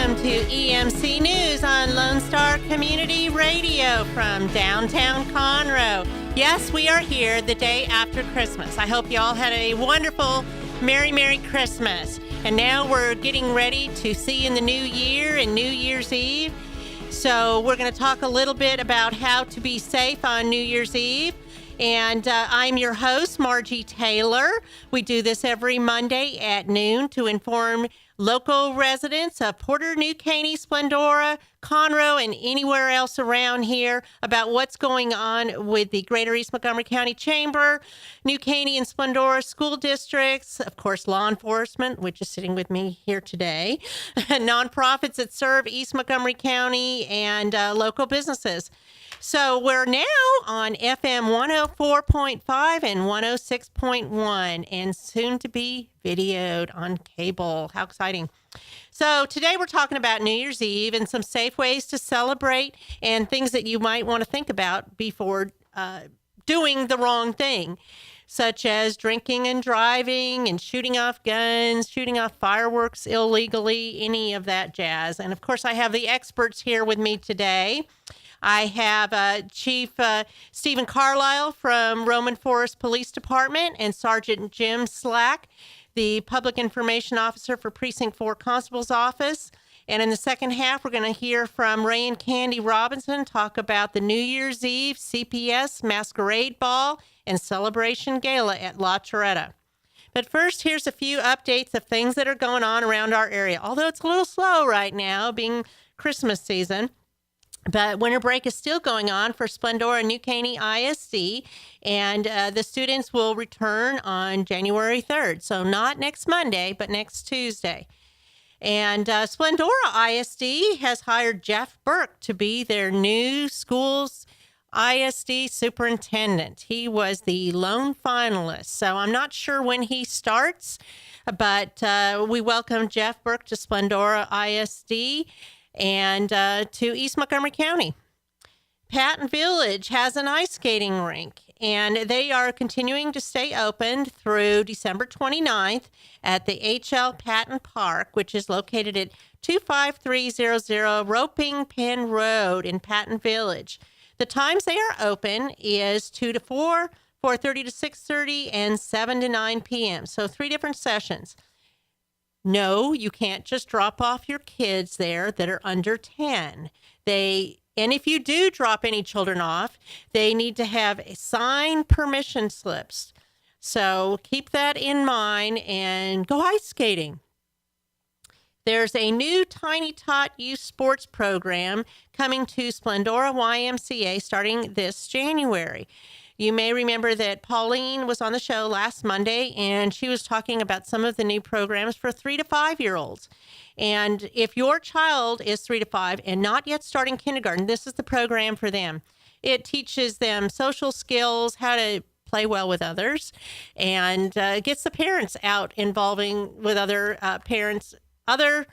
Welcome to EMC News on Lone Star Community Radio from downtown Conroe. Yes, we are here the day after Christmas. I hope you all had a wonderful, Merry Christmas. And now we're getting ready to see in the new year and New Year's Eve. So we're going to talk a little bit about how to be safe on New Year's Eve. And I'm your host, Margie Taylor. We do this every Monday at noon to inform local residents of Porter, New Caney, Splendora, Conroe, and anywhere else around here about what's going on with the Greater East Montgomery County Chamber, New Caney and Splendora school districts, of course, law enforcement, which is sitting with me here today, nonprofits that serve East Montgomery County, and local businesses. So we're now on FM 104.5 and 106.1 and soon to be videoed on cable. How exciting. So today we're talking about New Year's Eve and some safe ways to celebrate and things that you might want to think about before doing the wrong thing, such as drinking and driving and shooting off guns, shooting off fireworks illegally, any of that jazz. And of course, I have the experts here with me today. I have Chief Stephen Carlisle from Roman Forest Police Department and Sergeant Jim Slack, the Public Information Officer for Precinct 4 Constable's Office. And in the second half, we're going to hear from Ray and Candy Robinson talk about the New Year's Eve CPS Masquerade Ball and Celebration Gala at La Torretta. But first, here's a few updates of things that are going on around our area. Although it's a little slow right now, being Christmas season. But winter break is still going on for Splendora and New Caney ISD, and the students will return on January 3rd. So not next Monday, but next Tuesday. And Splendora ISD has hired Jeff Burke to be their new school's ISD superintendent. He was the lone finalist, so I'm not sure when he starts, but we welcome Jeff Burke to Splendora ISD. And to East Montgomery County. Patton Village has an ice skating rink, and they are continuing to stay open through December 29th at the H.L. Patton Park, which is located at 25300 Roping Pen Road in Patton Village. The times they are open is 2 to 4, 4:30 to 6:30, and 7 to 9 p.m., so 3 different sessions. No, you can't just drop off your kids there that are under 10. And if you do drop any children off, they need to have signed permission slips. So keep that in mind and go ice skating. There's a new Tiny Tot Youth Sports program coming to Splendora YMCA starting this January. You may remember that Pauline was on the show last Monday, and she was talking about some of the new programs for 3 to 5-year-olds. And if your child is 3 to 5 and not yet starting kindergarten, this is the program for them. It teaches them social skills, how to play well with others, and gets the parents out involving with other parents, other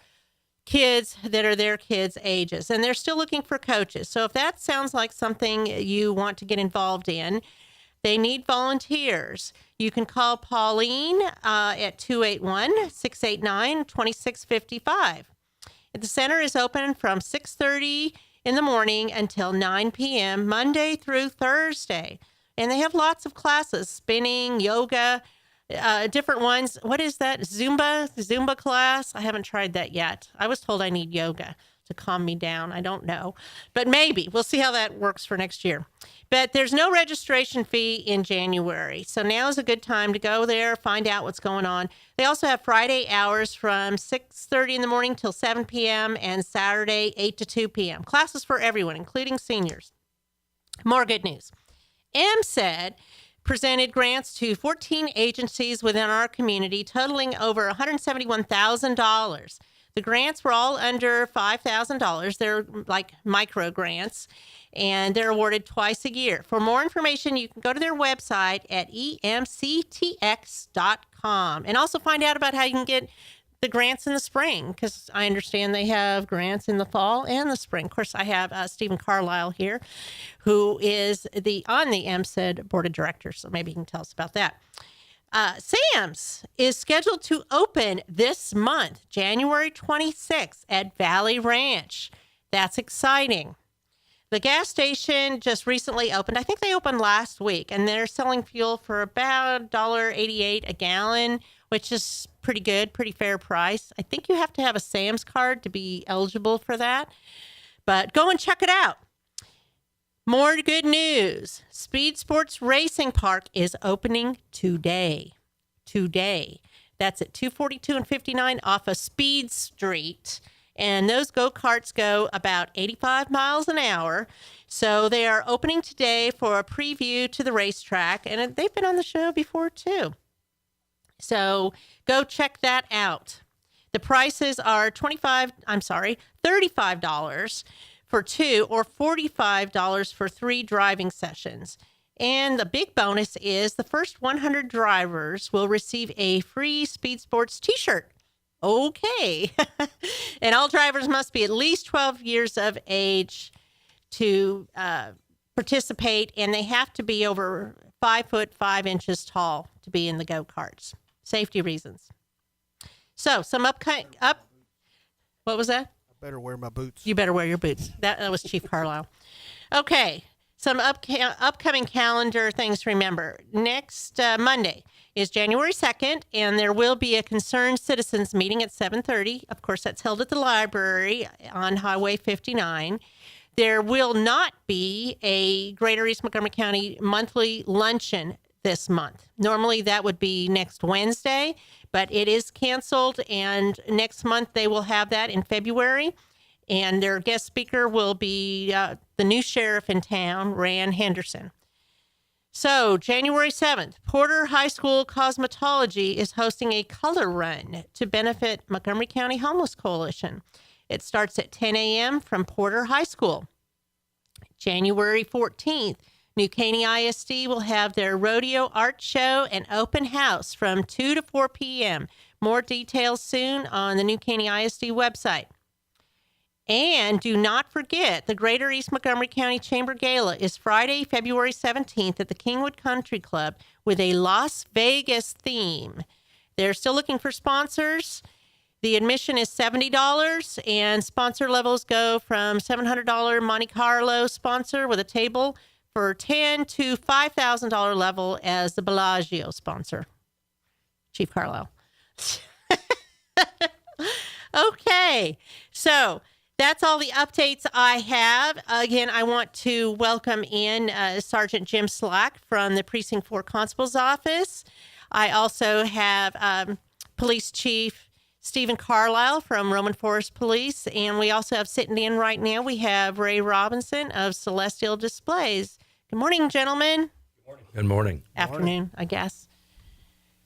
kids that are their kids' ages, and they're still looking for coaches. So if that sounds like something you want to get involved in, they need volunteers. You can call Pauline at 281-689-2655. The center is open from 6:30 in the morning until 9 p.m., Monday through Thursday. And they have lots of classes, spinning, yoga, different ones. What is that? Zumba class? I haven't tried that yet. I was told I need yoga to calm me down. I don't know, but maybe we'll see how that works for next year. But there's no registration fee in January. So now is a good time to go there, find out what's going on. They also have Friday hours from 6:30 in the morning till 7 p.m. and Saturday 8 to 2 p.m. Classes for everyone, including seniors. More good news. MCED presented grants to 14 agencies within our community, totaling over $171,000. The grants were all under $5,000. They're like micro grants, and they're awarded twice a year. For more information, you can go to their website at emctx.com and also find out about how you can get the grants in the spring, because I understand they have grants in the fall and the spring. Of course, I have Stephen Carlisle here, who is on the MCED Board of Directors, so maybe he can tell us about that. Sam's is scheduled to open this month, January 26th at Valley Ranch. That's exciting. The gas station just recently opened. I think they opened last week, and they're selling fuel for about $1.88 a gallon, which is pretty good, pretty fair price. I think you have to have a Sam's card to be eligible for that, but go and check it out. More good news. Speed Sports Racing Park is opening today. That's at 242 and 59 off of Speed Street. And those go-karts go about 85 miles an hour. So they are opening today for a preview to the racetrack. And they've been on the show before, too. So go check that out. The prices are $35 for 2 or $45 for 3 driving sessions. And the big bonus is the first 100 drivers will receive a free Speed Sports t-shirt. Okay. And all drivers must be at least 12 years of age to participate, and they have to be over 5 foot 5 inches tall to be in the go-karts. Safety reasons. So some what was that? Better wear my boots. You better wear your boots. That was Chief Carlisle. Okay, some upcoming calendar things to remember. Next Monday is January 2nd, and there will be a Concerned Citizens meeting at 7:30. Of course, that's held at the library on Highway 59. There will not be a Greater East Montgomery County monthly luncheon this month. Normally, that would be next Wednesday, but it is canceled, and next month they will have that in February. And their guest speaker will be the new sheriff in town, Rand Henderson. So, January 7th, Porter High School Cosmetology is hosting a color run to benefit Montgomery County Homeless Coalition. It starts at 10 a.m. from Porter High School. January 14th, New Caney ISD will have their rodeo art show and open house from 2 to 4 p.m. More details soon on the New Caney ISD website. And do not forget, the Greater East Montgomery County Chamber Gala is Friday, February 17th at the Kingwood Country Club with a Las Vegas theme. They're still looking for sponsors. The admission is $70, and sponsor levels go from $700 Monte Carlo sponsor with a table for $10,000 to $5,000 level as the Bellagio sponsor. Chief Carlisle. Okay, so that's all the updates I have. Again, I want to welcome in Sergeant Jim Slack from the Precinct 4 Constable's office. I also have Police Chief Stephen Carlisle from Roman Forest Police, and we also have sitting in right now, we have Ray Robinson of Celestial Displays. Good morning, gentlemen. Good morning. Good morning. Afternoon, I guess.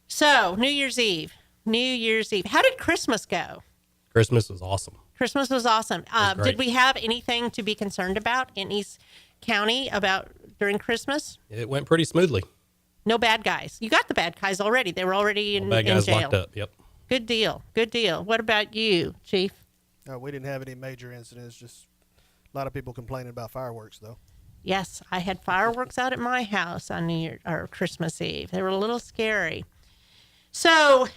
So, New Year's Eve. How did Christmas go? Christmas was awesome. Christmas was awesome. Was great. Did we have anything to be concerned about in East County during Christmas? It went pretty smoothly. No bad guys. You got the bad guys already. They were already in Bad guys jail. locked up. Yep. Good deal. What about you, Chief? We didn't have any major incidents, just a lot of people complaining about fireworks, though. Yes, I had fireworks out at my house on Christmas Eve. They were a little scary. So,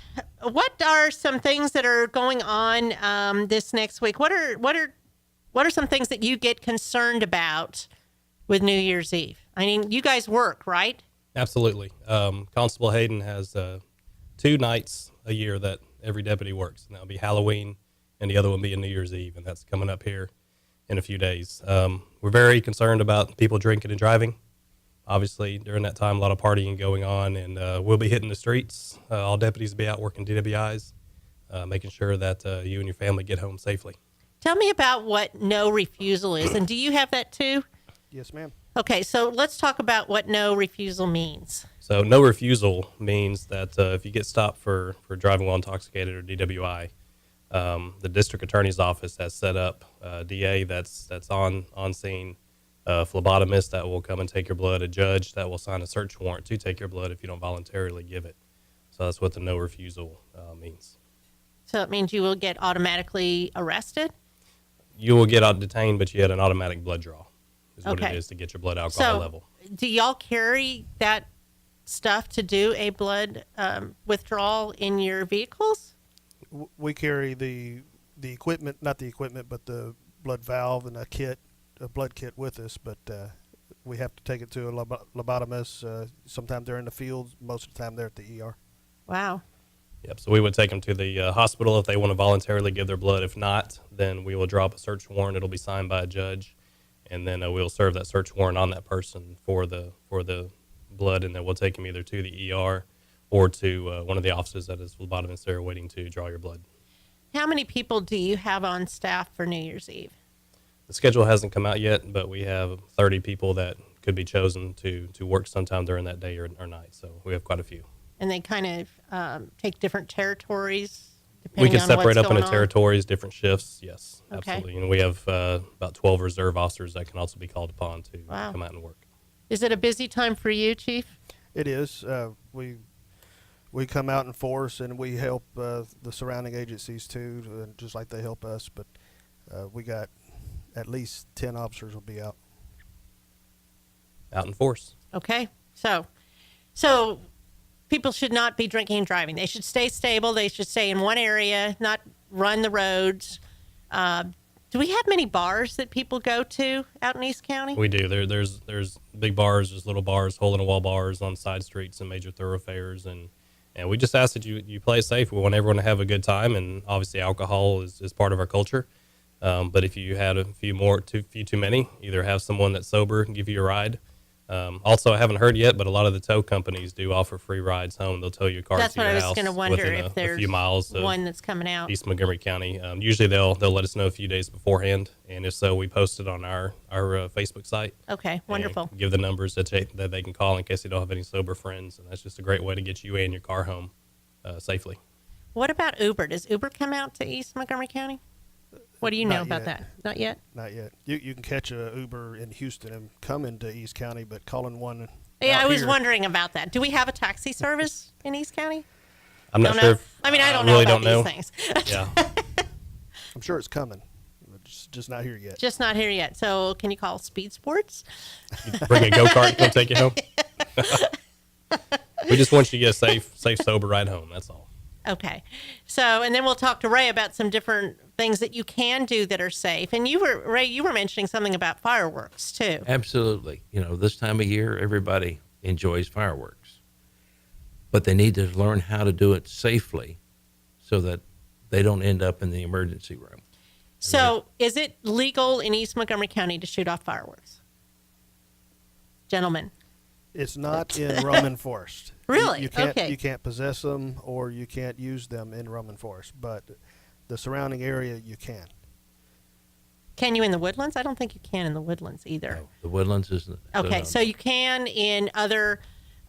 what are some things that are going on this next week? What are some things that you get concerned about with New Year's Eve? I mean, you guys work, right? Absolutely. Constable Hayden has 2 nights a year that every deputy works, and that'll be Halloween, and the other one being New Year's Eve, and that's coming up here in a few days. We're very concerned about people drinking and driving. Obviously, during that time, a lot of partying going on, and we'll be hitting the streets. All deputies will be out working DWIs, making sure that you and your family get home safely. Tell me about what no refusal is, and do you have that too? Yes, ma'am. Okay, so let's talk about what no refusal means. So no refusal means that if you get stopped for driving while intoxicated or DWI, the district attorney's office has set up a DA that's on scene, a phlebotomist that will come and take your blood, a judge that will sign a search warrant to take your blood if you don't voluntarily give it. So that's what the no refusal means. So it means you will get automatically arrested? You will get detained, but you had an automatic blood draw is what Okay. it is to get your blood alcohol So level. do y'all carry that stuff to do a blood withdrawal in your vehicles? We carry the equipment, not the equipment, but the blood valve and a blood kit with us. But we have to take it to a lobotomist. Sometimes they're in the field. Most of the time they're at the ER. Wow. Yep. So we would take them to the hospital if they want to voluntarily give their blood. If not, then we will draw up a search warrant. It'll be signed by a judge, and then we'll serve that search warrant on that person for the blood, and then we'll take them either to the ER or to one of the offices that is lobotomist there waiting to draw your blood. How many people do you have on staff for New Year's Eve? The schedule hasn't come out yet, but we have 30 people that could be chosen to work sometime during that day or night. So we have quite a few. And they kind of take different territories We depending can on separate what's up into going on? territories, different shifts. Yes, Okay. absolutely. And we have about 12 reserve officers that can also be called upon to Wow. come out and work. Is it a busy time for you, Chief? It is. We come out in force, and we help the surrounding agencies too, just like they help us. But we got at least 10 officers will be out. Out in force. Okay. So people should not be drinking and driving. They should stay stable. They should stay in one area, not run the roads. Do we have many bars that people go to out in East County? We do. There's big bars, there's little bars, hole-in-the-wall bars on side streets and major thoroughfares, and we just ask that you play it safe. We want everyone to have a good time, and obviously alcohol is part of our culture. But if you had a few too many, either have someone that's sober and give you a ride. Also, I haven't heard yet, but a lot of the tow companies do offer free rides home. They'll tow your car That's to what your I was house going to wonder within if a there's few miles of one that's coming out. East Montgomery County. Usually they'll let us know a few days beforehand, and if so, we post it on our Facebook site. Okay, wonderful. And give the numbers that they can call in case they don't have any sober friends, and that's just a great way to get you and your car home safely. What about Uber? Does Uber come out to East Montgomery County? What do you know Not about yet. that? Not yet? Not yet. You can catch a Uber in Houston and come into East County, but calling one. Yeah, out I was here- wondering about that. Do we have a taxi service in East County? I'm not Don't sure. know. I mean, I don't really know about don't know. these things. Yeah. I'm sure it's coming. But just not here yet. Just not here yet. So can you call Speed Sports? Bring a go-kart and come take you home. We just want you to get a safe, sober ride home. That's all. Okay. So, and then we'll talk to Ray about some different things that you can do that are safe. And Ray, you were mentioning something about fireworks too. Absolutely. This time of year, everybody enjoys fireworks. But they need to learn how to do it safely so that they don't end up in the emergency room. So, is it legal in East Montgomery County to shoot off fireworks? Gentlemen. It's not in Roman Forest. Really? You can't. Okay. You can't possess them or you can't use them in Roman Forest, but the surrounding area you can. Can you in the woodlands? I don't think you can in the woodlands either. No, the woodlands is Okay, so you can in other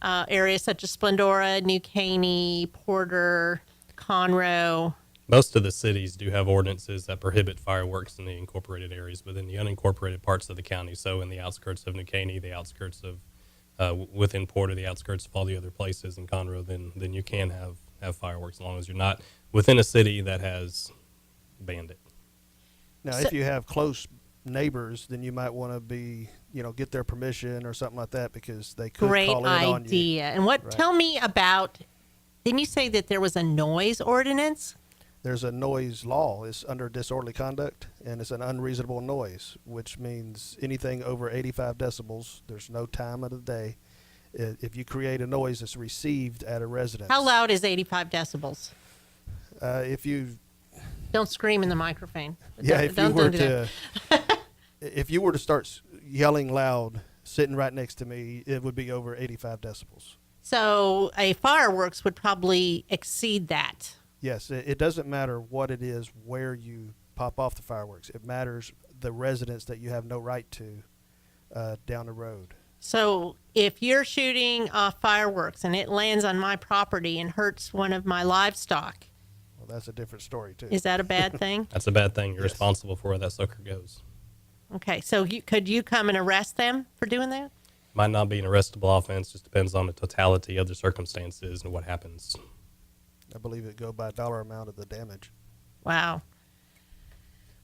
areas such as Splendora, New Caney, Porter, Conroe. Most of the cities do have ordinances that prohibit fireworks in the incorporated areas, but in the unincorporated parts of the county, so in the outskirts of New Caney, the outskirts of within Porter, the outskirts of all the other places in Conroe, then you can have fireworks as long as you're not within a city that has banned it. Now, So- if you have close neighbors, then you might want to get their permission or something like that because they could Great call in on you. idea. And what? Right. Tell me about. Didn't you say that there was a noise ordinance? There's a noise law. It's under disorderly conduct, and it's an unreasonable noise, which means anything over 85 decibels. There's no time of the day. If you create a noise that's received at a residence. How loud is 85 decibels? If you Don't scream in the microphone. Yeah, if you were do that. to, if you were to start yelling loud, sitting right next to me, it would be over 85 decibels. So a fireworks would probably exceed that. Yes, it doesn't matter what it is, where you pop off the fireworks. It matters the residence that you have no right to down the road. So if you're shooting off fireworks and it lands on my property and hurts one of my livestock, Well, that's a different story too. is that a bad thing? That's a bad thing. You're Yes. responsible for where that sucker goes. Okay, so could you come and arrest them for doing that? Might not be an arrestable offense. Just depends on the totality of the circumstances and what happens. I believe it go by dollar amount of the damage. Wow.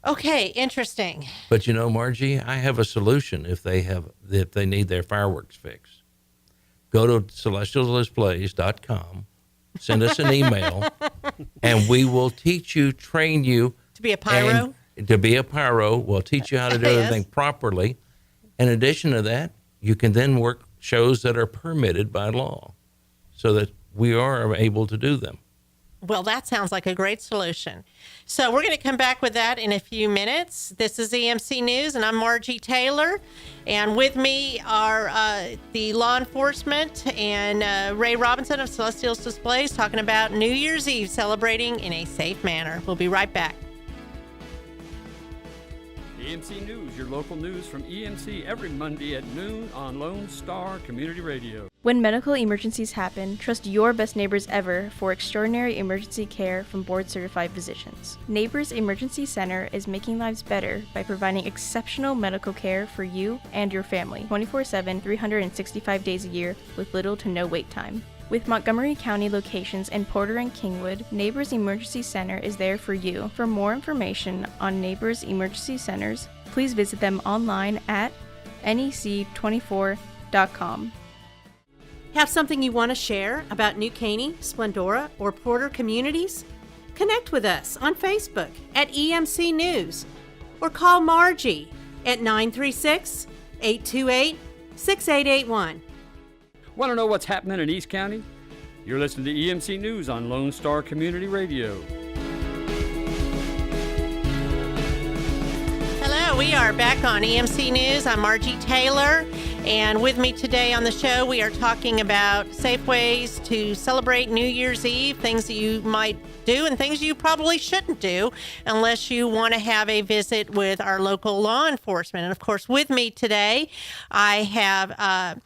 Okay, interesting. But Margie, I have a solution if they need their fireworks fixed. go to celestialdisplays.com, send us an email, and we will teach you, train you. To be a pyro? To be a pyro. We'll teach you how to do Yes. everything properly. In addition to that, you can then work shows that are permitted by law so that we are able to do them. Well, that sounds like a great solution. So we're going to come back with that in a few minutes. This is EMC News, and I'm Margie Taylor. And with me are the law enforcement and Ray Robinson of Celestial Displays talking about New Year's Eve celebrating in a safe manner. We'll be right back. EMC News, your local news from EMC every Monday at noon on Lone Star Community Radio. When medical emergencies happen, trust your best neighbors ever for extraordinary emergency care from board-certified physicians. Neighbors Emergency Center is making lives better by providing exceptional medical care for you and your family, 24/7, 365 days a year with little to no wait time. With Montgomery County locations in Porter and Kingwood, Neighbors Emergency Center is there for you. For more information on Neighbors Emergency Centers, please visit them online at nec24.com. Have something you want to share about New Caney, Splendora, or Porter communities? Connect with us on Facebook at EMC News or call Margie at 936-828-6881. Want to know what's happening in East County? You're listening to EMC News on Lone Star Community Radio. Hello, we are back on EMC News. I'm Margie Taylor, and with me today on the show, we are talking about safe ways to celebrate New Year's Eve, things that you might do and things you probably shouldn't do unless you want to have a visit with our local law enforcement. And of course, with me today, I have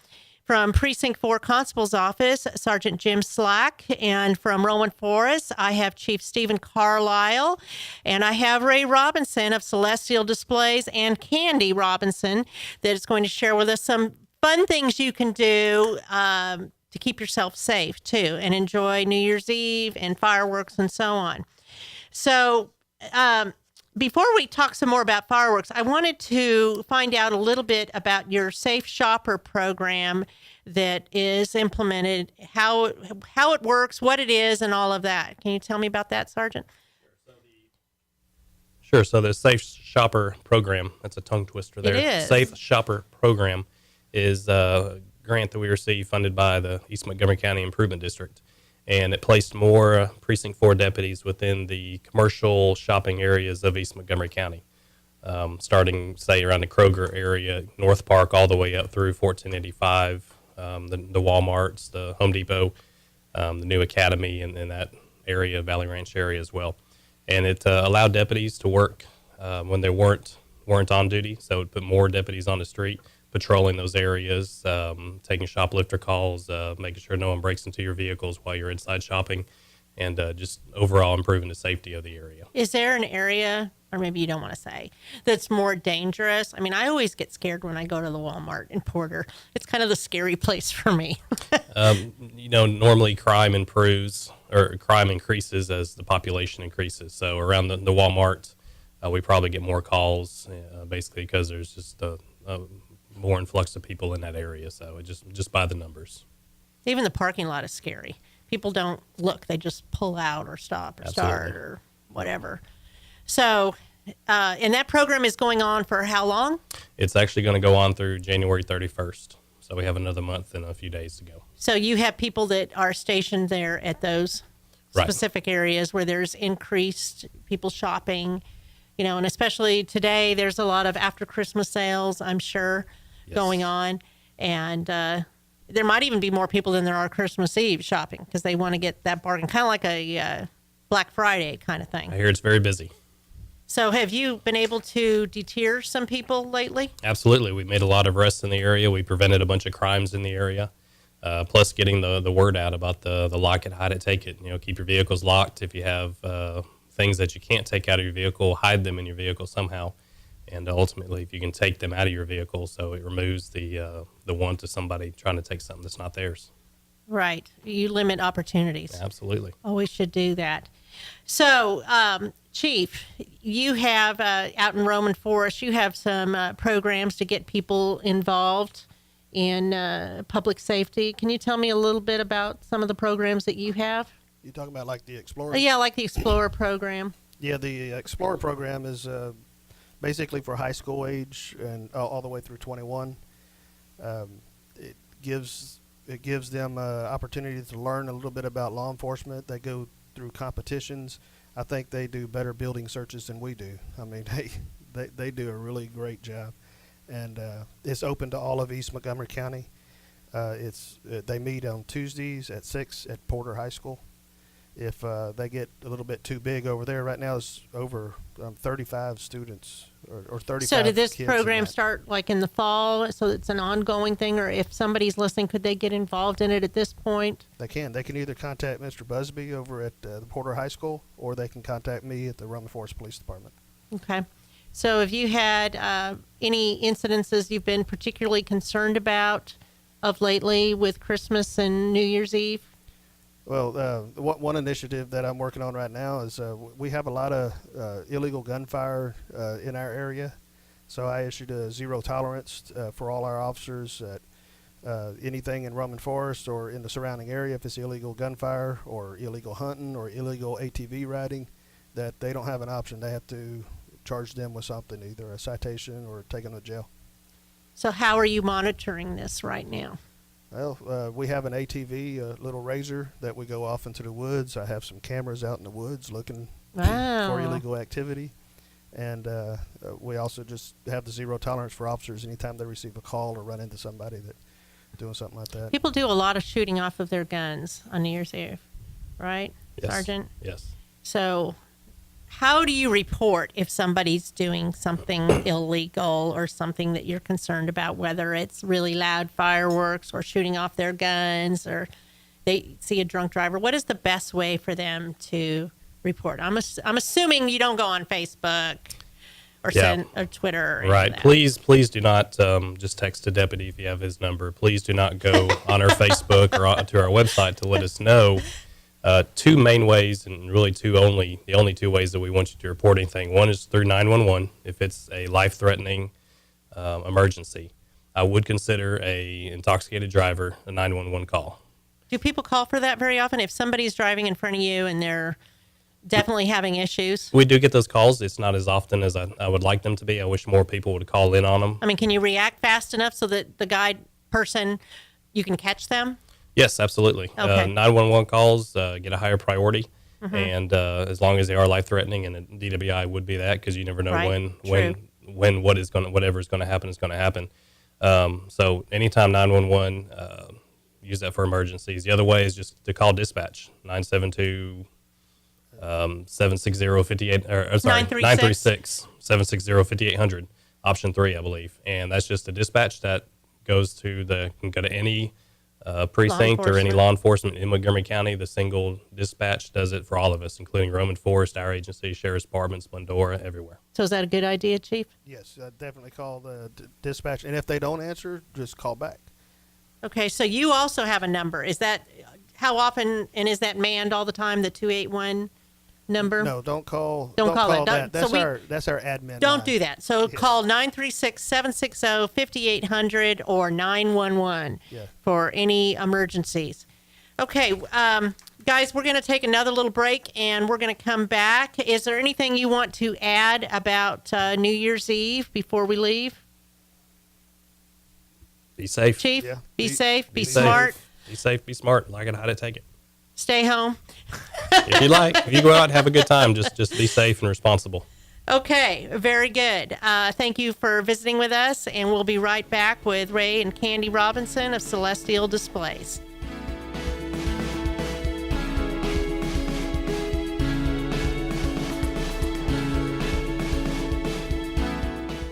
from Precinct 4 Constable's Office, Sergeant Jim Slack, and from Rowan Forest, I have Chief Stephen Carlisle, and I have Ray Robinson of Celestial Displays and Candy Robinson that is going to share with us some fun things you can do to keep yourself safe, too, and enjoy New Year's Eve and fireworks and so on. So, before we talk some more about fireworks, I wanted to find out a little bit about your Safe Shopper program that is implemented, how it works, what it is, and all of that. Can you tell me about that, Sergeant? Sure. So the Safe Shopper program, that's a tongue twister there. It is. Safe Shopper program is a grant that we received funded by the East Montgomery County Improvement District. And it placed more Precinct 4 deputies within the commercial shopping areas of East Montgomery County, starting, say, around the Kroger area, North Park, all the way up through 1485, the Walmarts, the Home Depot, the new Academy in that area, Valley Ranch area as well. And it allowed deputies to work when they weren't on duty, so it put more deputies on the street, patrolling those areas, taking shoplifter calls, making sure no one breaks into your vehicles while you're inside shopping, and just overall improving the safety of the area. Is there an area, or maybe you don't want to say, that's more dangerous? I mean, I always get scared when I go to the Walmart in Porter. It's kind of the scary place for me. Normally crime increases as the population increases. So around the Walmart, we probably get more calls, basically because there's just a more influx of people in that area. So it just by the numbers. Even the parking lot is scary. People don't look; they just pull out or stop or Absolutely. start or whatever. So, and that program is going on for how long? It's actually going to go on through January 31st. So we have another month and a few days to go. So you have people that are stationed there at those Right. specific areas where there's increased people shopping, and especially today, there's a lot of after Christmas sales, I'm sure, Yes. going on. And there might even be more people than there are Christmas Eve shopping because they want to get that bargain, kind of like a Black Friday kind of thing. I hear it's very busy. So have you been able to deter some people lately? Absolutely. We made a lot of arrests in the area. We prevented a bunch of crimes in the area. Plus getting the word out about the lock it, hide it, take it. Keep your vehicles locked. If you have things that you can't take out of your vehicle, hide them in your vehicle somehow. And ultimately, if you can take them out of your vehicle, so it removes the want to somebody trying to take something that's not theirs. Right. You limit opportunities. Absolutely. Always should do that. So, Chief, you have out in Roman Forest, you have some programs to get people involved in public safety. Can you tell me a little bit about some of the programs that you have? You talking about like the Explorer? Yeah, like the Explorer program. Yeah, the Explorer program is basically for high school age and all the way through 21. It gives them opportunity to learn a little bit about law enforcement. They go through competitions. I think they do better building searches than we do. I mean, they do a really great job, and it's open to all of East Montgomery County. They meet on Tuesdays at 6 at Porter High School. If they get a little bit too big over there, right now it's over 35 students or 35. So did this kids program in that. start like in the fall, so it's an ongoing thing, or if somebody's listening, could they get involved in it at this point? They can. They can either contact Mr. Busby over at the Porter High School, or they can contact me at the Roman Forest Police Department. Okay. So have you had any incidences you've been particularly concerned about of lately with Christmas and New Year's Eve? Well, one initiative that I'm working on right now is we have a lot of illegal gunfire in our area. So I issued a zero tolerance for all our officers at anything in Roman Forest or in the surrounding area. If it's illegal gunfire or illegal hunting or illegal ATV riding, that they don't have an option. They have to charge them with something, either a citation or take them to jail. So how are you monitoring this right now? Well, we have an ATV, a little razor that we go off into the woods. I have some cameras out in the woods looking for illegal activity. And we also just have the zero tolerance for officers anytime they receive a call or run into somebody that doing something like that. People do a lot of shooting off of their guns on New Year's Eve, right, Yes. Sergeant? Yes. So how do you report if somebody's doing something illegal or something that you're concerned about, whether it's really loud fireworks or shooting off their guns or they see a drunk driver? What is the best way for them to report? I'm assuming you don't go on Facebook or or Twitter or any of Right. that. Please do not just text a deputy if you have his number. Please do not go on our Facebook or to our website to let us know. Two main ways, and really the only two ways that we want you to report anything. One is through 911 if it's a life-threatening emergency. I would consider a intoxicated driver a 911 call. Do people call for that very often? If somebody's driving in front of you and they're definitely having issues? We do get those calls. It's not as often as I would like them to be. I wish more people would call in on them. I mean, can you react fast enough so that the guide person, you can catch them? Yes, absolutely. Okay. 911 calls get a higher priority, and as long as they are life-threatening, and a DWI would be that, because you never know when whatever is going to happen is going to happen. So anytime 911, use that for emergencies. The other way is just to call dispatch 936-760-5800, option 3, I believe, and that's just a dispatch that goes to can go to any precinct or any law enforcement in Montgomery County. The single dispatch does it for all of us, including Roman Forest, our agency, Sheriff's Department, Splendora, everywhere. So is that a good idea, Chief? Yes, definitely call the dispatch. And if they don't answer, just call back. Okay, so you also have a number. Is that how often, and is that manned all the time, the 281 number? No, don't call. Don't call it. that. That's So that's our admin. Don't line. do that. So call 936-760-5800 or 911 for any emergencies. Okay, guys, we're going to take another little break, and we're going to come back. Is there anything you want to add about New Year's Eve before we leave? Be safe. Chief, Yeah. be safe, be safe. smart, Be safe, be smart. Like it, how to take it. stay home. If you like, if you go out and have a good time, just be safe and responsible. Okay, very good. Thank you for visiting with us, and we'll be right back with Ray and Candy Robinson of Celestial Displays.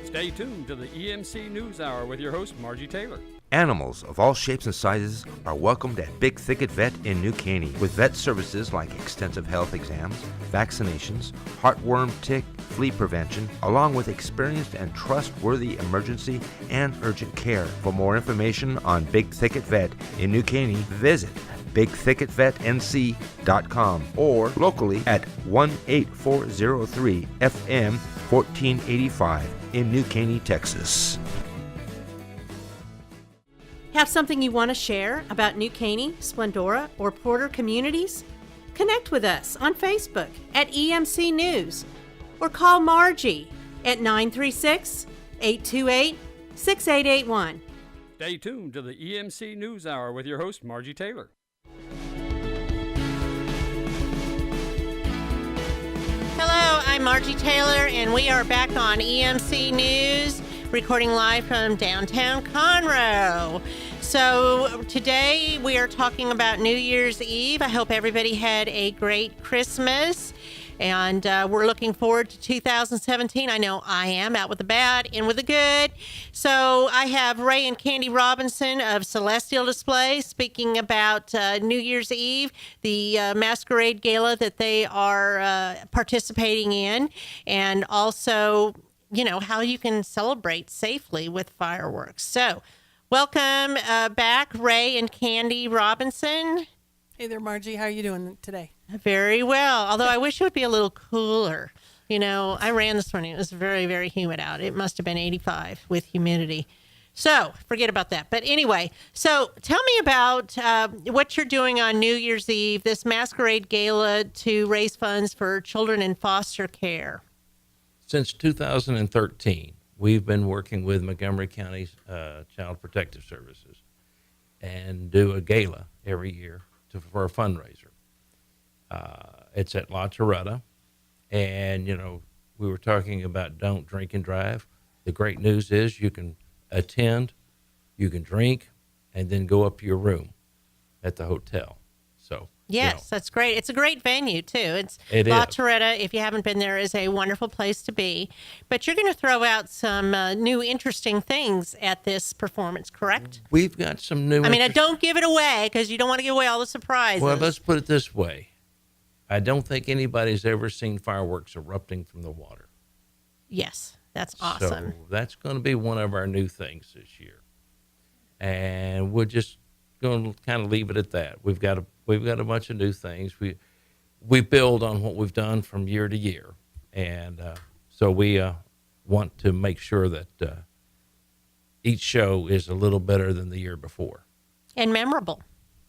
Stay tuned to the EMC News Hour with your host, Margie Taylor. Animals of all shapes and sizes are welcomed at Big Thicket Vet in New Caney, with vet services like extensive health exams, vaccinations, heartworm, tick, flea prevention, along with experienced and trustworthy emergency and urgent care. For more information on Big Thicket Vet in New Caney, visit bigthicketvetnc.com or locally at 18403 FM 1485 in New Caney, Texas. Have something you want to share about New Caney, Splendora, or Porter communities? Connect with us on Facebook at EMC News or call Margie at 936-828-6881. Stay tuned to the EMC News Hour with your host, Margie Taylor. Hello, I'm Margie Taylor, and we are back on EMC News, recording live from downtown Conroe. So today we are talking about New Year's Eve. I hope everybody had a great Christmas, and we're looking forward to 2017. I know I am, out with the bad, in with the good. So I have Ray and Candy Robinson of Celestial Display speaking about New Year's Eve, the Masquerade Gala that they are participating in, and also, you know, how you can celebrate safely with fireworks. So welcome back, Ray and Candy Robinson. Hey there, Margie. How are you doing today? Very well, although I wish it would be a little cooler. You know, I ran this morning. It was very, very humid out. It must have been 85 with humidity. So forget about that. But anyway, so tell me about what you're doing on New Year's Eve, this Masquerade Gala to raise funds for children in foster care. Since 2013, we've been working with Montgomery County's Child Protective Services and do a gala every year for a fundraiser. It's at La Torretta, and, you know, we were talking about don't drink and drive. The great news is you can attend, you can drink, and then go up to your room at the hotel. So yes, you know, that's great. It's a great venue too. It La is. Torretta, if you haven't been there, is a wonderful place to be. But you're going to throw out some new interesting things at this performance, correct? We've got some new. I mean, don't give it away because you don't want to give away all the surprises. Well, let's put it this way. I don't think anybody's ever seen fireworks erupting from the water. Yes, that's awesome. So that's going to be one of our new things this year, and we're just going to kind of leave it at that. We've got a bunch of new things. We build on what we've done from year to year, and so we want to make sure that each show is a little better than the year before. And memorable.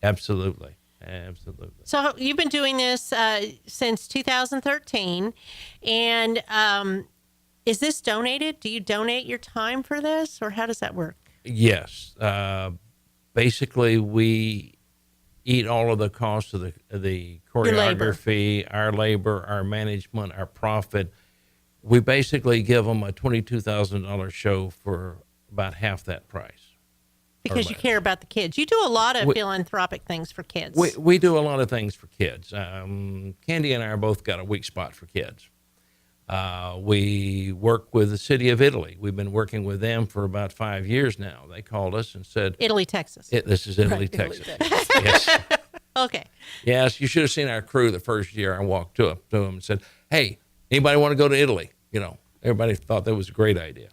Absolutely. Absolutely. So you've been doing this since 2013, and is this donated? Do you donate your time for this, or how does that work? Yes. Basically, we eat all of the costs of the choreography, our labor, our management, our profit. We basically give them a $22,000 show for about half that price. Because you care about the kids. You do a lot of philanthropic things for kids. We do a lot of things for kids. Candy and I are both got a weak spot for kids. We work with the city of Italy. We've been working with them for about 5 years now. They called us and said, Italy, Texas. This is Italy, Texas. Texas. Yes. Okay. Yes, you should have seen our crew the first year. I walked up to them and said, hey, anybody want to go to Italy? You know, everybody thought that was a great idea.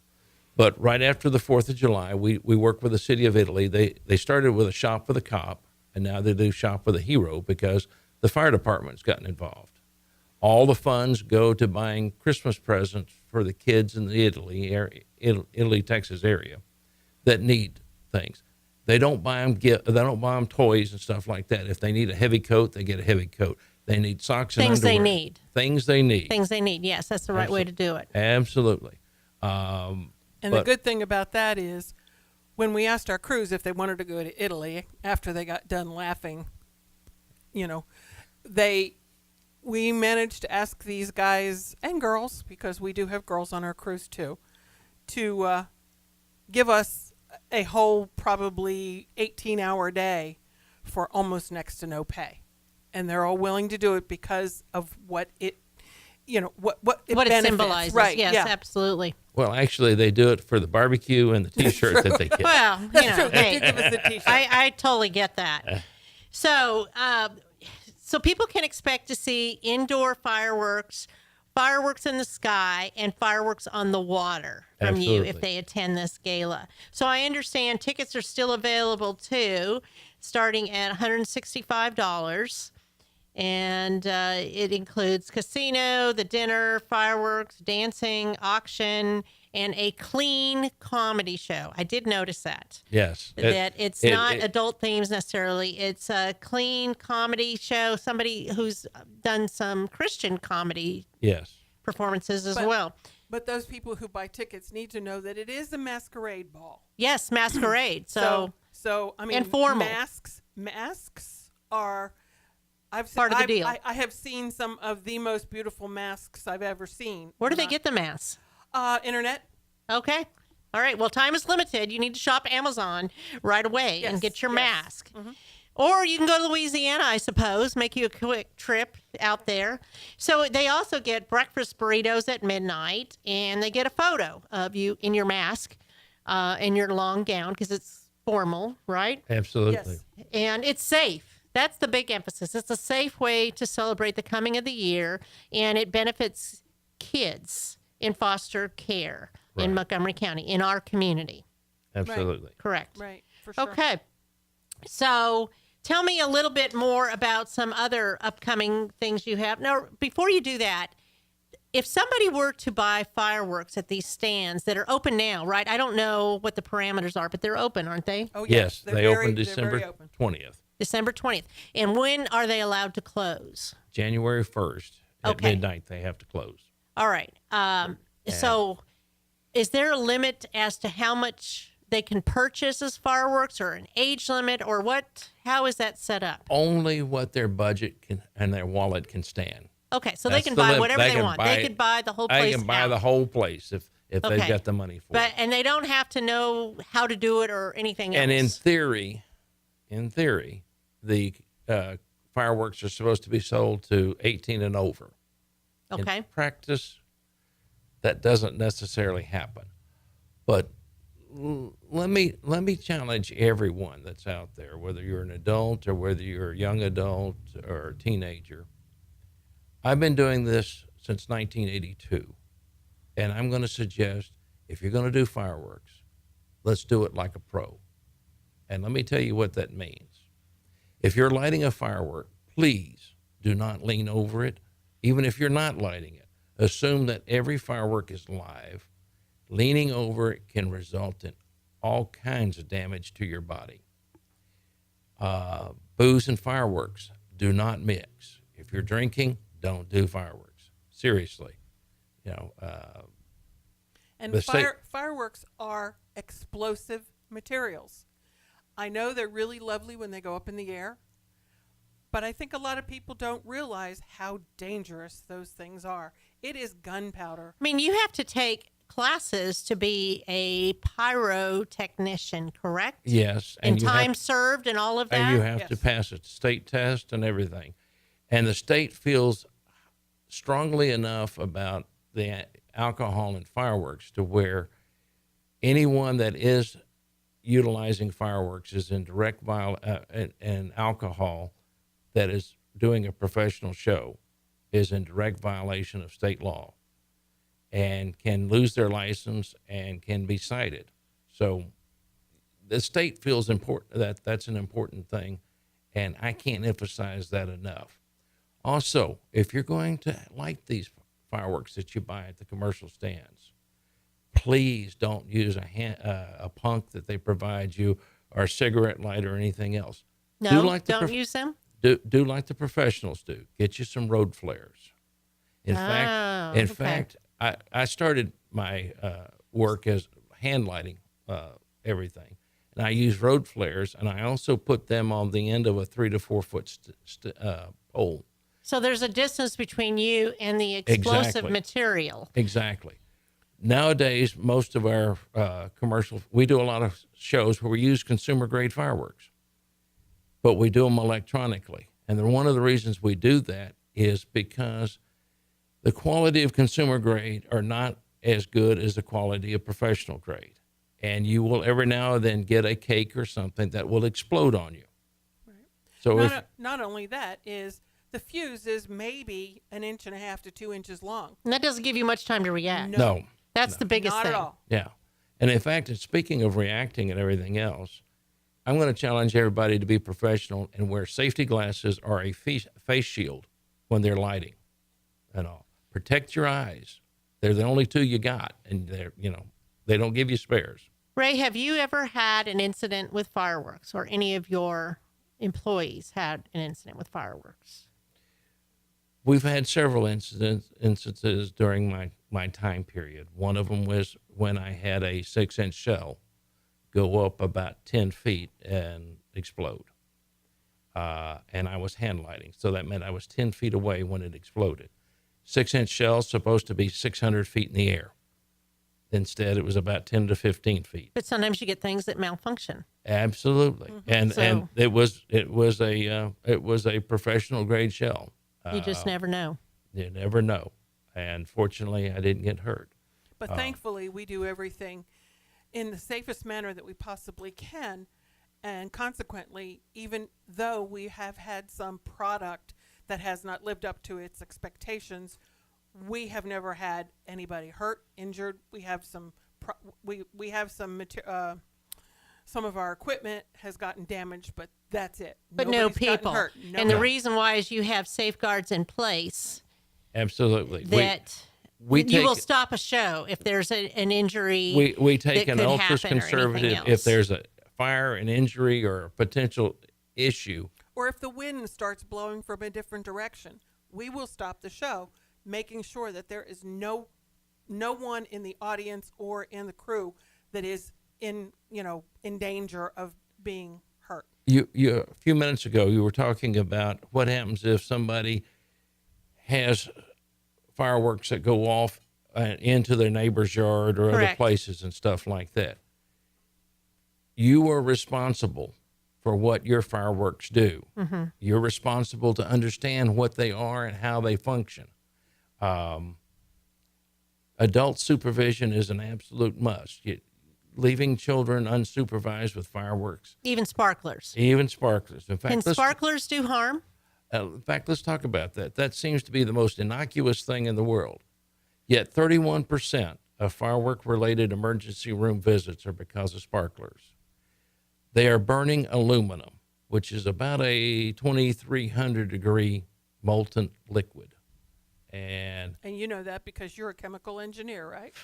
But right after the 4th of July, we work with the city of Italy. They started with a shop with a cop, and now they do shop with a hero because the fire department's gotten involved. All the funds go to buying Christmas presents for the kids in the Italy, Texas area that need things. They don't buy them toys and stuff like that. If they need a heavy coat, they get a heavy coat. They need socks and underwear. Things they need. Things they need. Yes, that's the right way to do it. Absolutely. And the good thing about that is when we asked our crews if they wanted to go to Italy after they got done laughing, you know, we managed to ask these guys and girls, because we do have girls on our crews too, to give us a whole probably 18-hour day for almost next to no pay. And they're all willing to do it because of what it, you know, what it symbolizes. Right. Yes, yeah. Absolutely. Well, actually, they do it for the barbecue and the T-shirt that they get. Well, you know, They do give us the T-shirt. I totally get that. So people can expect to see indoor fireworks in the sky, and fireworks on the water from you Absolutely. if they attend this gala. So I understand tickets are still available too, starting at $165. And it includes casino, the dinner, fireworks, dancing, auction, and a clean comedy show. I did notice that. Yes. That it's not adult themes necessarily. It's a clean comedy show. Somebody who's done some Christian comedy Yes. performances as well. But those people who buy tickets need to know that it is a masquerade ball. Yes, Masquerade. So I mean, informal. Masks are. Part of the deal. I have seen some of the most beautiful masks I've ever seen. Where do they get the masks? Internet. Okay. All right. Well, time is limited. You need to shop Amazon right away and get your mask. Mm-hmm. Or you can go to Louisiana, I suppose, make you a quick trip out there. So they also get breakfast burritos at midnight, and they get a photo of you in your mask and your long gown because it's formal, right? Absolutely. Yes. And it's safe. That's the big emphasis. It's a safe way to celebrate the coming of the year, and it benefits kids in foster care in Montgomery County, in our community. Absolutely. Correct. Right, for sure. Okay. So tell me a little bit more about some other upcoming things you have. Now, before you do that, if somebody were to buy fireworks at these stands that are open now, right? I don't know what the parameters are, but they're open, aren't they? Oh, Yes, they're they very- open they're December very open. 20th. December 20th. And when are they allowed to close? January 1st at midnight, they have to close. All right. So is there a limit as to how much they can purchase as fireworks, or an age limit, or what? How is that set up? Only what their budget can and their wallet can stand. Okay, so That's they can the buy limit. whatever They they can want. buy- They could buy the whole place. They can buy out. the whole place if they've Okay. got the money for But it. and they don't have to know how to do it or anything else. And in theory, the fireworks are supposed to be sold to 18 and over. Okay. In practice, that doesn't necessarily happen. But let me challenge everyone that's out there, whether you're an adult or whether you're a young adult or a teenager. I've been doing this since 1982, and I'm going to suggest if you're going to do fireworks, let's do it like a pro. And let me tell you what that means. If you're lighting a firework, please do not lean over it. Even if you're not lighting it, assume that every firework is live. Leaning over it can result in all kinds of damage to your body. Booze and fireworks do not mix. If you're drinking, don't do fireworks. Seriously. And fireworks are explosive materials. I know they're really lovely when they go up in the air, but I think a lot of people don't realize how dangerous those things are. It is gunpowder. I mean, you have to take classes to be a pyrotechnician, correct? Yes. And time served and all of that? And you have to pass a state test and everything. And the state feels strongly enough about the alcohol and fireworks to where anyone that is utilizing fireworks is in direct and alcohol that is doing a professional show is in direct violation of state law and can lose their license and can be cited. So the state feels important that's an important thing, and I can't emphasize that enough. Also, if you're going to light these fireworks that you buy at the commercial stands, please don't use a punk that they provide you or a cigarette lighter or anything else. No, don't use them? Do like the professionals do. Get you some road flares. In fact, I started my work as hand lighting everything, and I use road flares, and I also put them on the end of a 3 to 4 foot pole. So there's a distance between you and the explosive material. Exactly. Nowadays, most of our we do a lot of shows where we use consumer grade fireworks, but we do them electronically. And then one of the reasons we do that is because the quality of consumer grade are not as good as the quality of professional grade. And you will every now and then get a cake or something that will explode on you. Right. So not only that is the fuse is maybe 1.5 to 2 inches long. And that doesn't give you much time to react. No. That's the biggest Not thing. at all. Yeah. And in fact, speaking of reacting and everything else, I'm going to challenge everybody to be professional and wear safety glasses or a face shield when they're lighting and all. Protect your eyes. They're the only two you got, and they don't give you spares. Ray, have you ever had an incident with fireworks, or any of your employees had an incident with fireworks? We've had several instances during my time period. One of them was when I had a 6-inch shell go up about 10 feet and explode. And I was hand lighting, so that meant I was 10 feet away when it exploded. 6-inch shell's supposed to be 600 feet in the air. Instead, it was about 10 to 15 feet. But sometimes you get things that malfunction. Absolutely, and it was a professional grade shell. You just never know. You never know. And fortunately, I didn't get hurt. But thankfully, we do everything in the safest manner that we possibly can. And consequently, even though we have had some product that has not lived up to its expectations, we have never had anybody hurt, injured. We have some some of our equipment has gotten damaged, but that's it. But Nobody's no gotten people. hurt. And the reason why is you have safeguards in place Absolutely. that you will stop a show if there's an injury. We take that an could ultra happen or anything conservative else. if there's a fire, an injury, or a potential issue. Or if the wind starts blowing from a different direction, we will stop the show, making sure that there is no one in the audience or in the crew that is in danger of being hurt. You a few minutes ago, you were talking about what happens if somebody has fireworks that go off into their neighbor's yard or Correct. other places and stuff like that. You are responsible for what your fireworks do. Mm-hmm. You're responsible to understand what they are and how they function. Adult supervision is an absolute must. Leaving children unsupervised with fireworks. Even sparklers. In fact, Can sparklers do harm? in fact, let's talk about that. That seems to be the most innocuous thing in the world. Yet 31% of firework-related emergency room visits are because of sparklers. They are burning aluminum, which is about a 2,300-degree molten liquid. And you know that because you're a chemical engineer, right?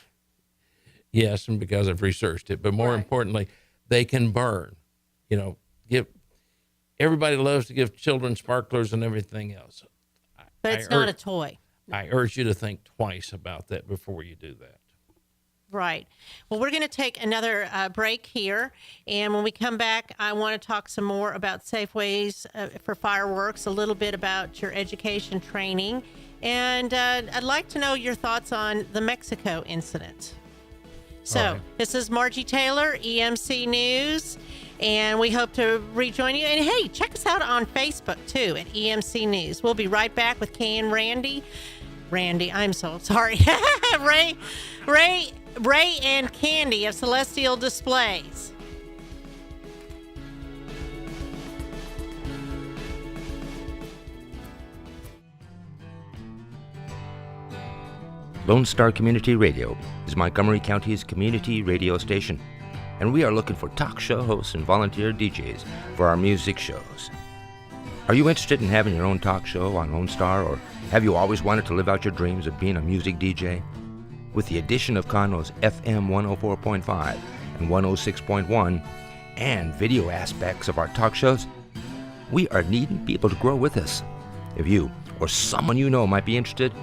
yes, and because I've researched it, but more importantly, they can burn. Everybody loves to give children sparklers and everything else. But it's not a toy. I urge you to think twice about that before you do that. Right. Well, we're going to take another break here. And when we come back, I want to talk some more about safe ways for fireworks, a little bit about your education training. And I'd like to know your thoughts on the Mexico incident. So This is Margie Taylor, EMC News, and we hope to rejoin you. And hey, check us out on Facebook too at EMC News. We'll be right back with Kay and Randy. I'm so sorry. Ray and Candy of Celestial Displays. Lone Star Community Radio is Montgomery County's community radio station, and we are looking for talk show hosts and volunteer DJs for our music shows. Are you interested in having your own talk show on Lone Star, or have you always wanted to live out your dreams of being a music DJ? With the addition of Conroe's FM 104.5 and 106.1 and video aspects of our talk shows, we are needing people to grow with us. If you or someone you know might be interested,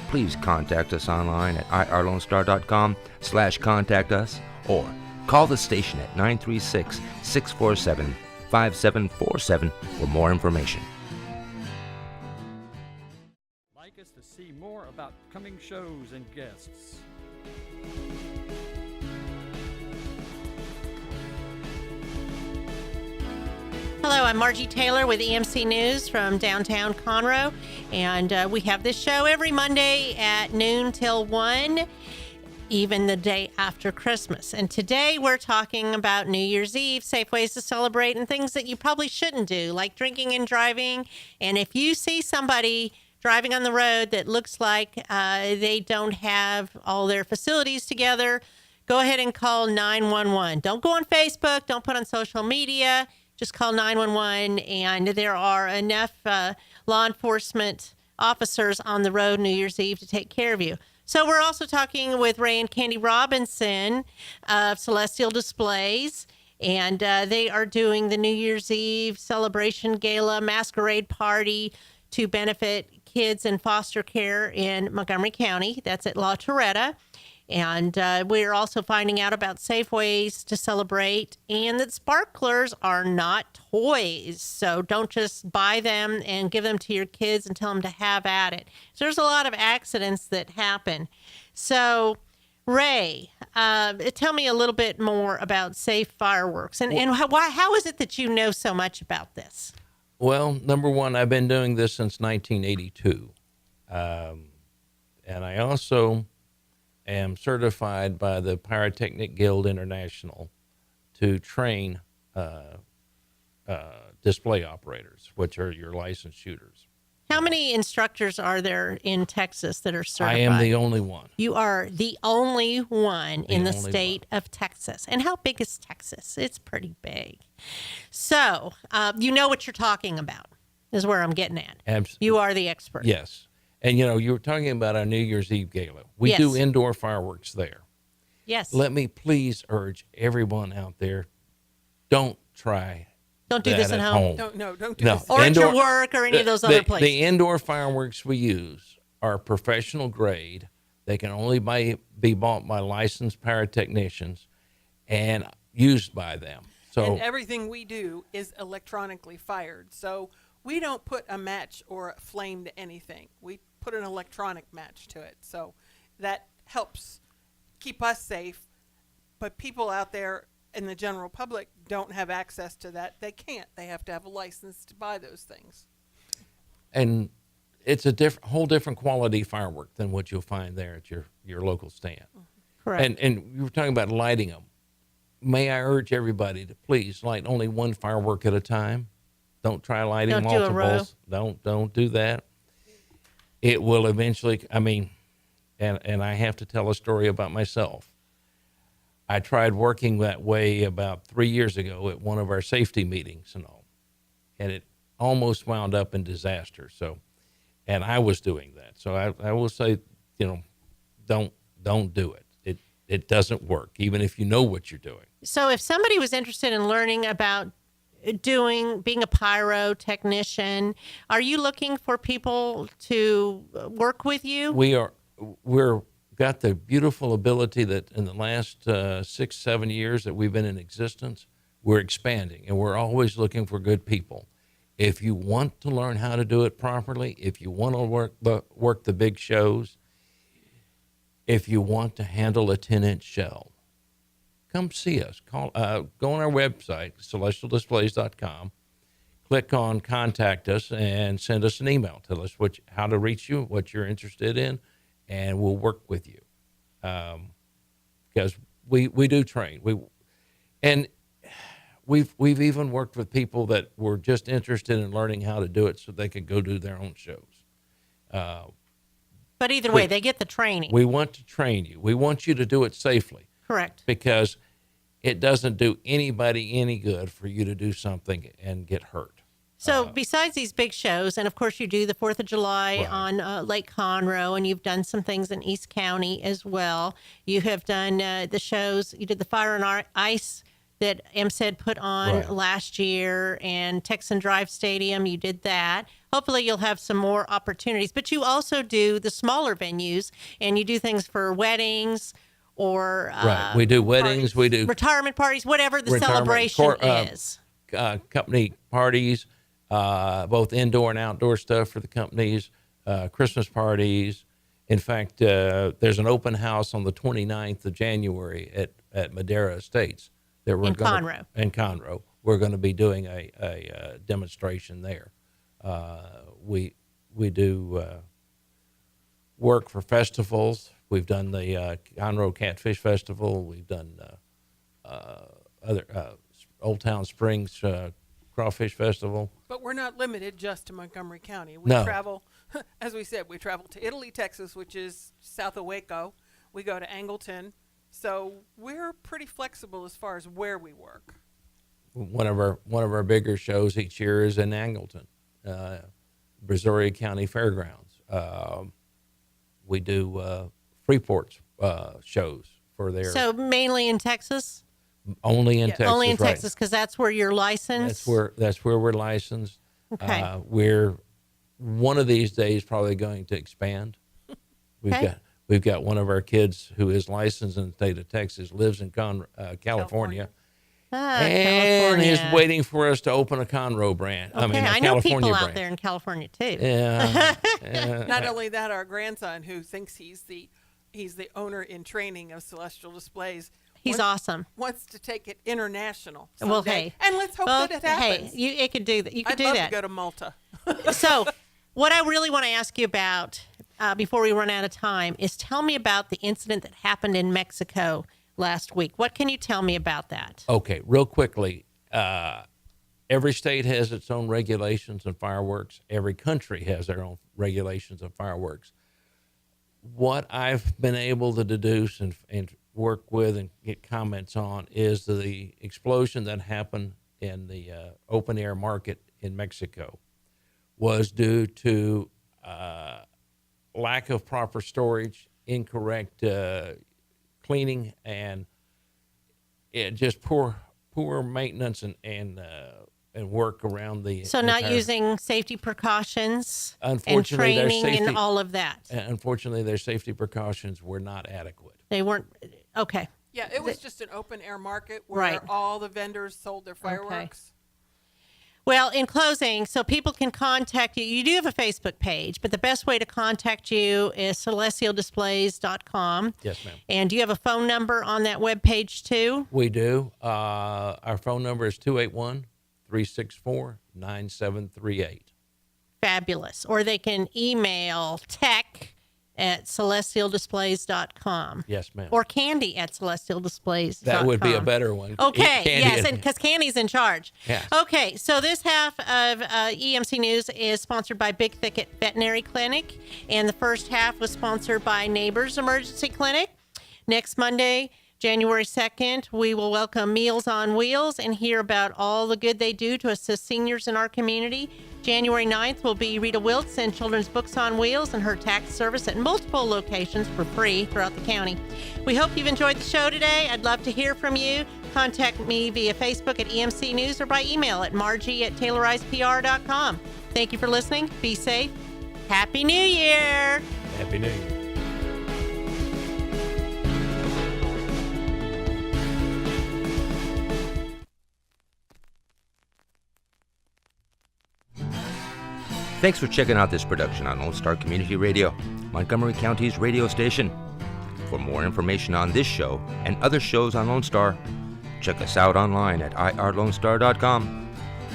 please contact us online at irlonestar.com/contact us, or call the station at 936-647-5747 for more information. Like us to see more about coming shows and guests. Hello, I'm Margie Taylor with EMC News from downtown Conroe, and we have this show every Monday at noon till 1, even the day after Christmas. And today we're talking about New Year's Eve, safe ways to celebrate, and things that you probably shouldn't do, like drinking and driving. And if you see somebody driving on the road that looks like they don't have all their facilities together, go ahead and call 911. Don't go on Facebook, don't put on social media. Just call 911, and there are enough law enforcement officers on the road New Year's Eve to take care of you. So we're also talking with Ray and Candy Robinson of Celestial Displays, and they are doing the New Year's Eve celebration gala masquerade party to benefit kids in foster care in Montgomery County. That's at La Torretta. And we're also finding out about safe ways to celebrate, and that sparklers are not toys. So don't just buy them and give them to your kids and tell them to have at it. So there's a lot of accidents that happen. So, Ray, tell me a little bit more about safe fireworks. And how is it that you know so much about this? Well, number one, I've been doing this since 1982. And I also am certified by the Pyrotechnic Guild International to train display operators, which are your licensed shooters. How many instructors are there in Texas that are certified? I am the only one. You are the only one in the state of Texas. And how big is Texas? It's pretty big. So you know what you're talking about is where I'm getting at. Absolutely. You are the expert. Yes. And, you were talking about our New Year's Eve gala. We Yes. do indoor fireworks there. Yes. Let me please urge everyone out there, don't try Don't do that this at home. Don't do No. this. Or at your Indoor- work or any of those other places. The indoor fireworks we use are professional grade. They can only be bought by licensed pyrotechnicians and used by them. So And everything we do is electronically fired. So we don't put a match or a flame to anything. We put an electronic match to it. So that helps keep us safe. But people out there in the general public don't have access to that. They can't. They have to have a license to buy those things. and it's a whole different quality firework than what you'll find there at your local stand. Correct. And you were talking about lighting them. May I urge everybody to please light only one firework at a time. Don't try lighting Don't do a row. multiples. Don't do that. It will eventually, and I have to tell a story about myself. I tried working that way about 3 years ago at one of our safety meetings and all, and it almost wound up in disaster. So, and I was doing that. So I will say, don't do it. It doesn't work, even if you know what you're doing. So if somebody was interested in learning about being a pyrotechnician, are you looking for people to work with you? We're got the beautiful ability that in the last 6-7 years that we've been in existence, we're expanding, and we're always looking for good people. If you want to learn how to do it properly, if you want to work the big shows, if you want to handle a 10-inch shell, come see us. Go on our website, celestialdisplays.com, click on Contact Us, and send us an email. Tell us how to reach you, what you're interested in, and we'll work with you. Because we do train. We've even worked with people that were just interested in learning how to do it so they could go do their own shows. But either way, they get the training. We want to train you. We want you to do it safely. Correct. Because it doesn't do anybody any good for you to do something and get hurt. So besides these big shows, and of course you do the 4th of July Right. on Lake Conroe, and you've done some things in East County as well. You have done the shows. You did the Fire and Ice that MSED put on Right. last year, and Texan Drive Stadium, you did that. Hopefully you'll have some more opportunities. But you also do the smaller venues, and you do things for weddings or Right. We do weddings. parties, We do retirement parties, whatever the retirement celebration cor- is. company parties, both indoor and outdoor stuff for the companies, Christmas parties. In fact, there's an open house on the 29th of January at Madera Estates. That we're In Conroe. In Conroe. We're going to be doing a demonstration there. We do work for festivals. We've done the Conroe Catfish Festival. We've done other Old Town Springs Crawfish Festival. But we're not limited just to Montgomery County. We No. travel, as we said, we travel to Italy, Texas, which is south of Waco. We go to Angleton. So we're pretty flexible as far as where we work. One of our bigger shows each year is in Angleton, Brazoria County Fairgrounds. We do Freeport's shows for their So mainly in Texas? only in Texas. Only in right. Texas, because that's where you're licensed? That's where we're licensed. Okay. We're one of these days probably going to expand. We've got one of our kids who is licensed in the state of Texas, lives in California. And California. is waiting for us to open a Conroe brand. Okay, I mean, a I know California people brand. out there in California too. Yeah. Not only that, our grandson, who thinks he's the owner in training of Celestial Displays, He's awesome. wants to take it international. Well, someday. hey. And let's hope that it happens. Hey, it could do that. You could I'd do love that. to go to Malta. So, what I really want to ask you about before we run out of time is tell me about the incident that happened in Mexico last week. What can you tell me about that? Okay, real quickly. Every state has its own regulations on fireworks. Every country has their own regulations on fireworks. What I've been able to deduce and work with and get comments on is the explosion that happened in the open air market in Mexico was due to lack of proper storage, incorrect cleaning, and just poor maintenance and work around the. So, not entire, using safety precautions and Unfortunately, their training safety- and all of that. Unfortunately, their safety precautions were not adequate. They weren't. Okay. Yeah, it was just an open air market where Right. all the vendors sold their fireworks. Well, in closing, so people can contact you. You do have a Facebook page, but the best way to contact you is celestialdisplays.com. Yes, ma'am. And do you have a phone number on that webpage too? We do. Our phone number is 281-364-9738. Fabulous. Or they can email tech@celestialdisplays.com. Yes, ma'am. Or candy@celestialdisplays.com. That would be a better one. Okay, Candy yes, and- and because Candy's in charge. Yes. Okay, so this half of EMC News is sponsored by Big Thicket Veterinary Clinic, and the first half was sponsored by Neighbors Emergency Clinic. Next Monday, January 2nd, we will welcome Meals on Wheels and hear about all the good they do to assist seniors in our community. January 9th will be Rita Wiltz and Children's Books on Wheels and her tax service at multiple locations for free throughout the county. We hope you've enjoyed the show today. I'd love to hear from you. Contact me via Facebook at EMC News or by email at margie@taylorizepr.com. Thank you for listening. Be safe. Happy New Year. Happy New Year. Thanks for checking out this production on Lone Star Community Radio, Montgomery County's radio station. For more information on this show and other shows on Lone Star, check us out online at irlonestar.com.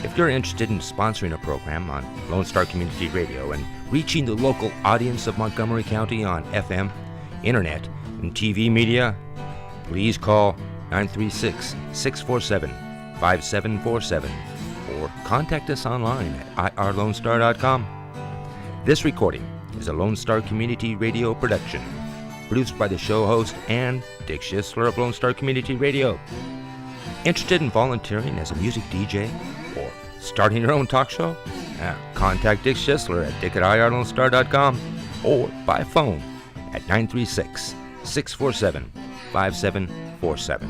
If you're interested in sponsoring a program on Lone Star Community Radio and reaching the local audience of Montgomery County on FM, internet, and TV media, please call 936-647-5747 or contact us online at irlonestar.com. This recording is a Lone Star Community Radio production, produced by the show host and Dick Schisler of Lone Star Community Radio. Interested in volunteering as a music DJ or starting your own talk show? Contact Dick Schisler at dick@irlonestar.com or by phone at 936-647-5747.